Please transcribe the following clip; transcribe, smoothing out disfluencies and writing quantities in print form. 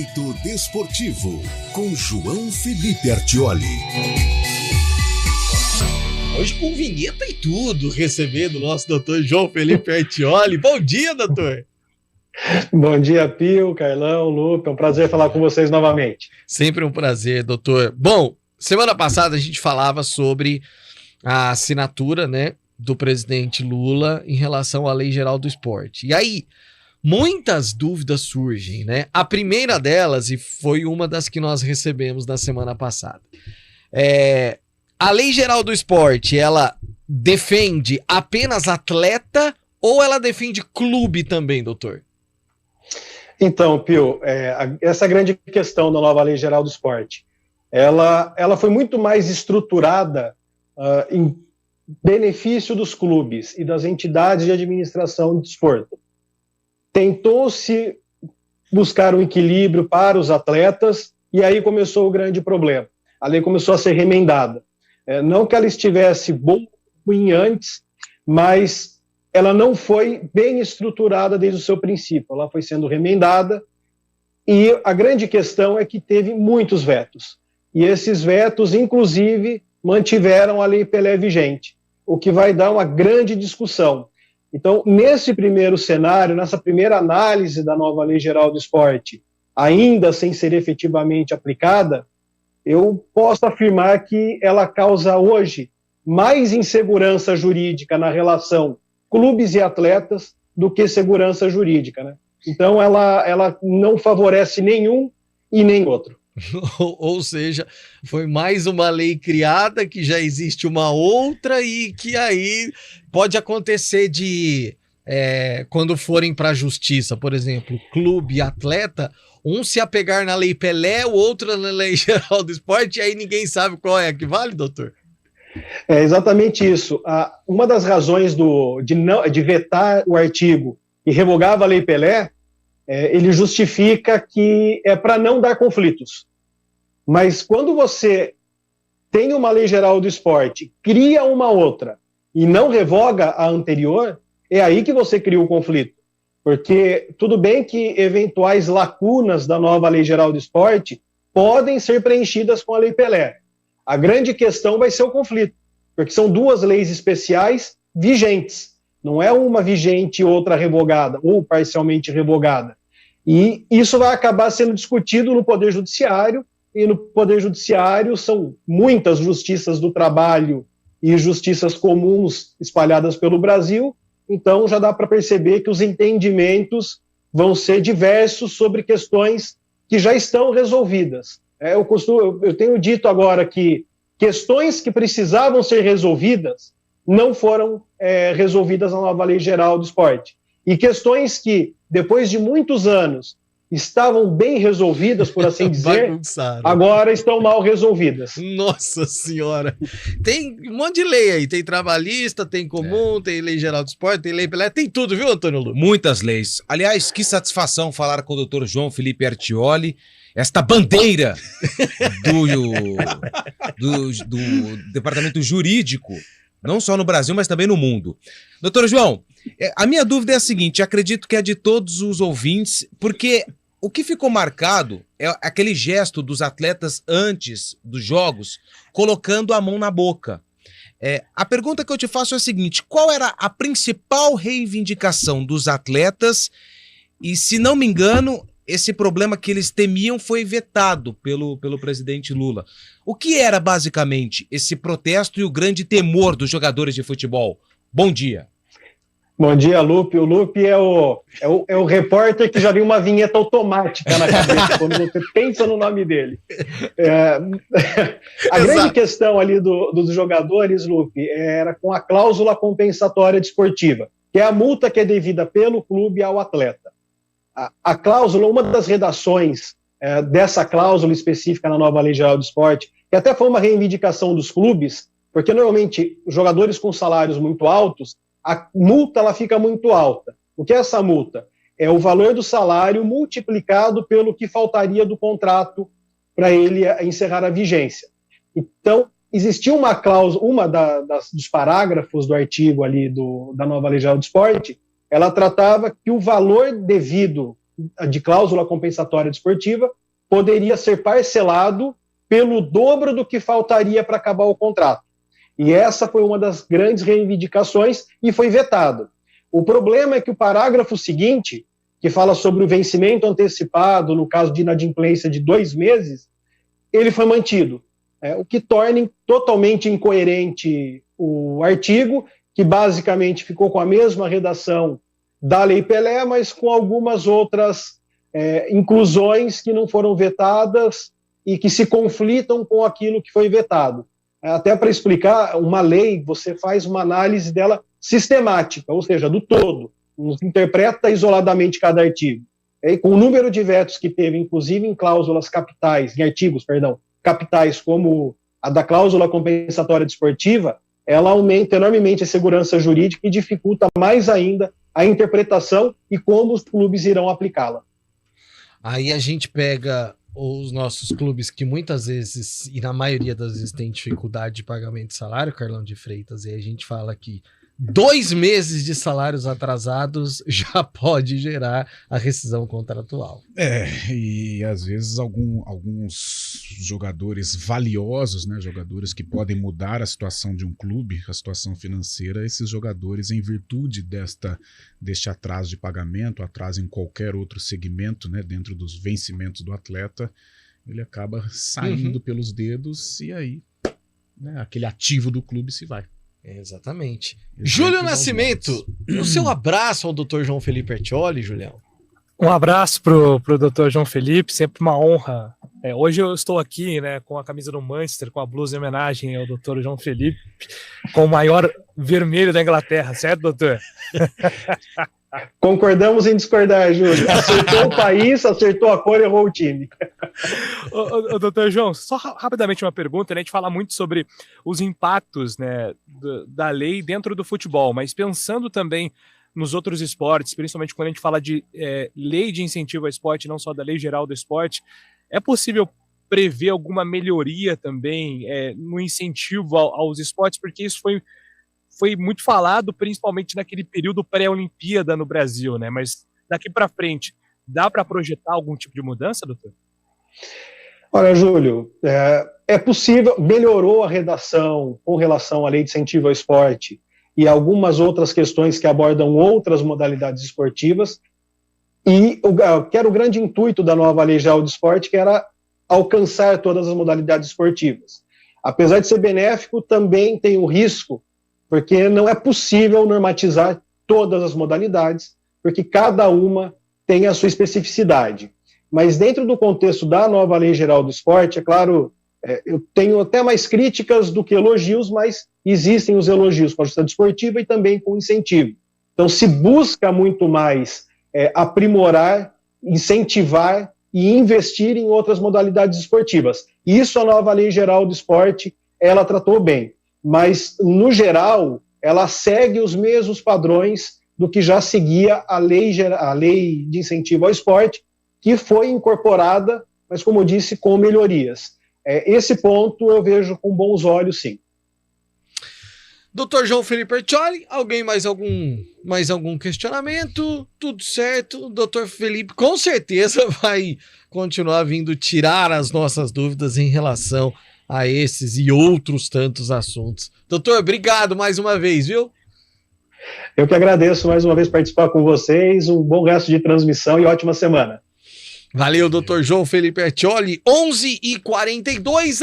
Direito Desportivo, com João Felipe Artioli. Hoje com vinheta e tudo, recebendo o nosso doutor João Felipe Artioli. Bom dia, doutor! Bom dia, Pio, Carlão, Lupe, é um prazer falar com vocês novamente. Sempre um prazer, doutor. Bom, semana passada a gente falava sobre a assinatura, né, do presidente Lula em relação à Lei Geral do Esporte. E aí, muitas dúvidas surgem, né? A primeira delas, e foi uma das que nós recebemos na semana passada, a Lei Geral do Esporte, ela defende apenas atleta ou ela defende clube também, doutor? Então, Pio, essa grande questão da nova Lei Geral do Esporte, ela foi muito mais estruturada em benefício dos clubes e das entidades de administração de desporto. Tentou-se buscar um equilíbrio para os atletas e aí começou o grande problema. A lei começou a ser remendada. Não que ela estivesse boa ou ruim antes, mas ela não foi bem estruturada desde o seu princípio. Ela foi sendo remendada e a grande questão é que teve muitos vetos. E esses vetos, inclusive, mantiveram a Lei Pelé vigente, o que vai dar uma grande discussão. Então, nesse primeiro cenário, nessa primeira análise da nova Lei Geral do Esporte, ainda sem ser efetivamente aplicada, eu posso afirmar que ela causa hoje mais insegurança jurídica na relação clubes e atletas do que segurança jurídica, né? Então, ela não favorece nenhum e nem outro. Ou seja, foi mais uma lei criada que já existe uma outra e que aí pode acontecer de quando forem para a justiça, por exemplo, clube e atleta, um se apegar na Lei Pelé, o outro na Lei Geral do Esporte, e aí ninguém sabe qual é a que vale, doutor? É exatamente isso. Uma das razões de vetar o artigo que revogava a Lei Pelé, ele justifica que é para não dar conflitos. Mas quando você tem uma Lei Geral do Esporte, cria uma outra e não revoga a anterior, é aí que você cria o conflito. Porque tudo bem que eventuais lacunas da nova Lei Geral do Esporte podem ser preenchidas com a Lei Pelé. A grande questão vai ser o conflito, porque são duas leis especiais vigentes. Não é uma vigente e outra revogada, ou parcialmente revogada. E isso vai acabar sendo discutido no Poder Judiciário, e no Poder Judiciário são muitas justiças do trabalho e justiças comuns espalhadas pelo Brasil, então já dá para perceber que os entendimentos vão ser diversos sobre questões que já estão resolvidas. Eu tenho dito agora que questões que precisavam ser resolvidas não foram resolvidas na nova Lei Geral do Esporte. E questões que, depois de muitos anos, estavam bem resolvidas, por assim dizer, agora estão mal resolvidas. Nossa Senhora! Tem um monte de lei aí, tem trabalhista, tem comum, tem Lei Geral do Esporte, tem Lei Pelé, tem tudo, viu, Antônio Lu? Muitas leis. Aliás, que satisfação falar com o doutor João Felipe Artioli, esta bandeira do departamento jurídico, não só no Brasil, mas também no mundo. Doutor João, a minha dúvida é a seguinte, acredito que é de todos os ouvintes, porque o que ficou marcado é aquele gesto dos atletas antes dos jogos, colocando a mão na boca. A pergunta que eu te faço é a seguinte, qual era a principal reivindicação dos atletas e, se não me engano, esse problema que eles temiam foi vetado pelo presidente Lula. O que era basicamente esse protesto e o grande temor dos jogadores de futebol? Bom dia. Bom dia, Lupe. O Lupe é o repórter que já viu uma vinheta automática na cabeça quando você pensa no nome dele. A grande questão ali dos jogadores, Lupe, era com a cláusula compensatória desportiva, que é a multa que é devida pelo clube ao atleta. A cláusula, uma das redações dessa cláusula específica na nova Lei Geral do Esporte, que até foi uma reivindicação dos clubes, porque normalmente jogadores com salários muito altos, a multa ela fica muito alta. O que é essa multa? É o valor do salário multiplicado pelo que faltaria do contrato para ele encerrar a vigência. Então, existia uma cláusula, dos parágrafos do artigo ali da nova Lei Geral do Esporte, ela tratava que o valor devido de cláusula compensatória desportiva poderia ser parcelado pelo dobro do que faltaria para acabar o contrato. E essa foi uma das grandes reivindicações e foi vetado. O problema é que o parágrafo seguinte, que fala sobre o vencimento antecipado, no caso de inadimplência de 2 meses, ele foi mantido, o que torna totalmente incoerente o artigo, que basicamente ficou com a mesma redação da Lei Pelé, mas com algumas outras inclusões que não foram vetadas e que se conflitam com aquilo que foi vetado. Até para explicar, uma lei, você faz uma análise dela sistemática, ou seja, do todo, não interpreta isoladamente cada artigo. E com o número de vetos que teve, inclusive em cláusulas capitais, em artigos, perdão, capitais, como a da cláusula compensatória desportiva, ela aumenta enormemente a segurança jurídica e dificulta mais ainda a interpretação e como os clubes irão aplicá-la. Aí a gente pega os nossos clubes que muitas vezes, e na maioria das vezes, tem dificuldade de pagamento de salário, Carlão de Freitas, e aí a gente fala que 2 meses de salários atrasados já pode gerar a rescisão contratual. E às vezes alguns jogadores valiosos, né, jogadores que podem mudar a situação de um clube, a situação financeira, esses jogadores, em virtude deste atraso de pagamento, atraso em qualquer outro segmento, né, dentro dos vencimentos do atleta, ele acaba saindo pelos dedos e aí, né, aquele ativo do clube se vai. Exatamente. Júlio Nascimento, o seu abraço ao Dr. João Felipe Ertioli, Julião. Um abraço pro Dr. João Felipe, sempre uma honra. Hoje eu estou aqui, né, com a camisa do Manchester, com a blusa em homenagem ao Dr. João Felipe, com o maior vermelho da Inglaterra, certo, doutor? Concordamos em discordar, Júlio. Acertou o país, acertou a cor, errou o time. Ô, doutor João, só rapidamente uma pergunta, né? A gente fala muito sobre os impactos, né, da lei dentro do futebol, mas pensando também nos outros esportes, principalmente quando a gente fala de lei de incentivo ao esporte, não só da lei geral do esporte, é possível prever alguma melhoria também no incentivo aos esportes, porque isso foi muito falado, principalmente naquele período pré-Olimpíada no Brasil, né? Mas daqui para frente, dá para projetar algum tipo de mudança, doutor? Olha, Júlio, é possível, melhorou a redação com relação à lei de incentivo ao esporte e algumas outras questões que abordam outras modalidades esportivas, e que era o grande intuito da nova lei geral do esporte, que era alcançar todas as modalidades esportivas. Apesar de ser benéfico, também tem o risco, porque não é possível normatizar todas as modalidades, porque cada uma tem a sua especificidade. Mas dentro do contexto da nova Lei Geral do Esporte, é claro, eu tenho até mais críticas do que elogios, mas existem os elogios com a justiça desportiva e também com incentivo. Então se busca muito mais aprimorar, incentivar e investir em outras modalidades esportivas. Isso a nova Lei Geral do Esporte, ela tratou bem. Mas, no geral, ela segue os mesmos padrões do que já seguia a lei de incentivo ao esporte, que foi incorporada, mas, como eu disse, com melhorias. Esse ponto eu vejo com bons olhos, sim. Dr. João Felipe Ertioli, alguém mais algum questionamento? Tudo certo. Dr. Felipe com certeza vai continuar vindo tirar as nossas dúvidas em relação a esses e outros tantos assuntos. Doutor, obrigado mais uma vez, viu? Eu que agradeço mais uma vez participar com vocês. Um bom resto de transmissão e ótima semana. Valeu, Dr. João Felipe Ertioli. 11h42.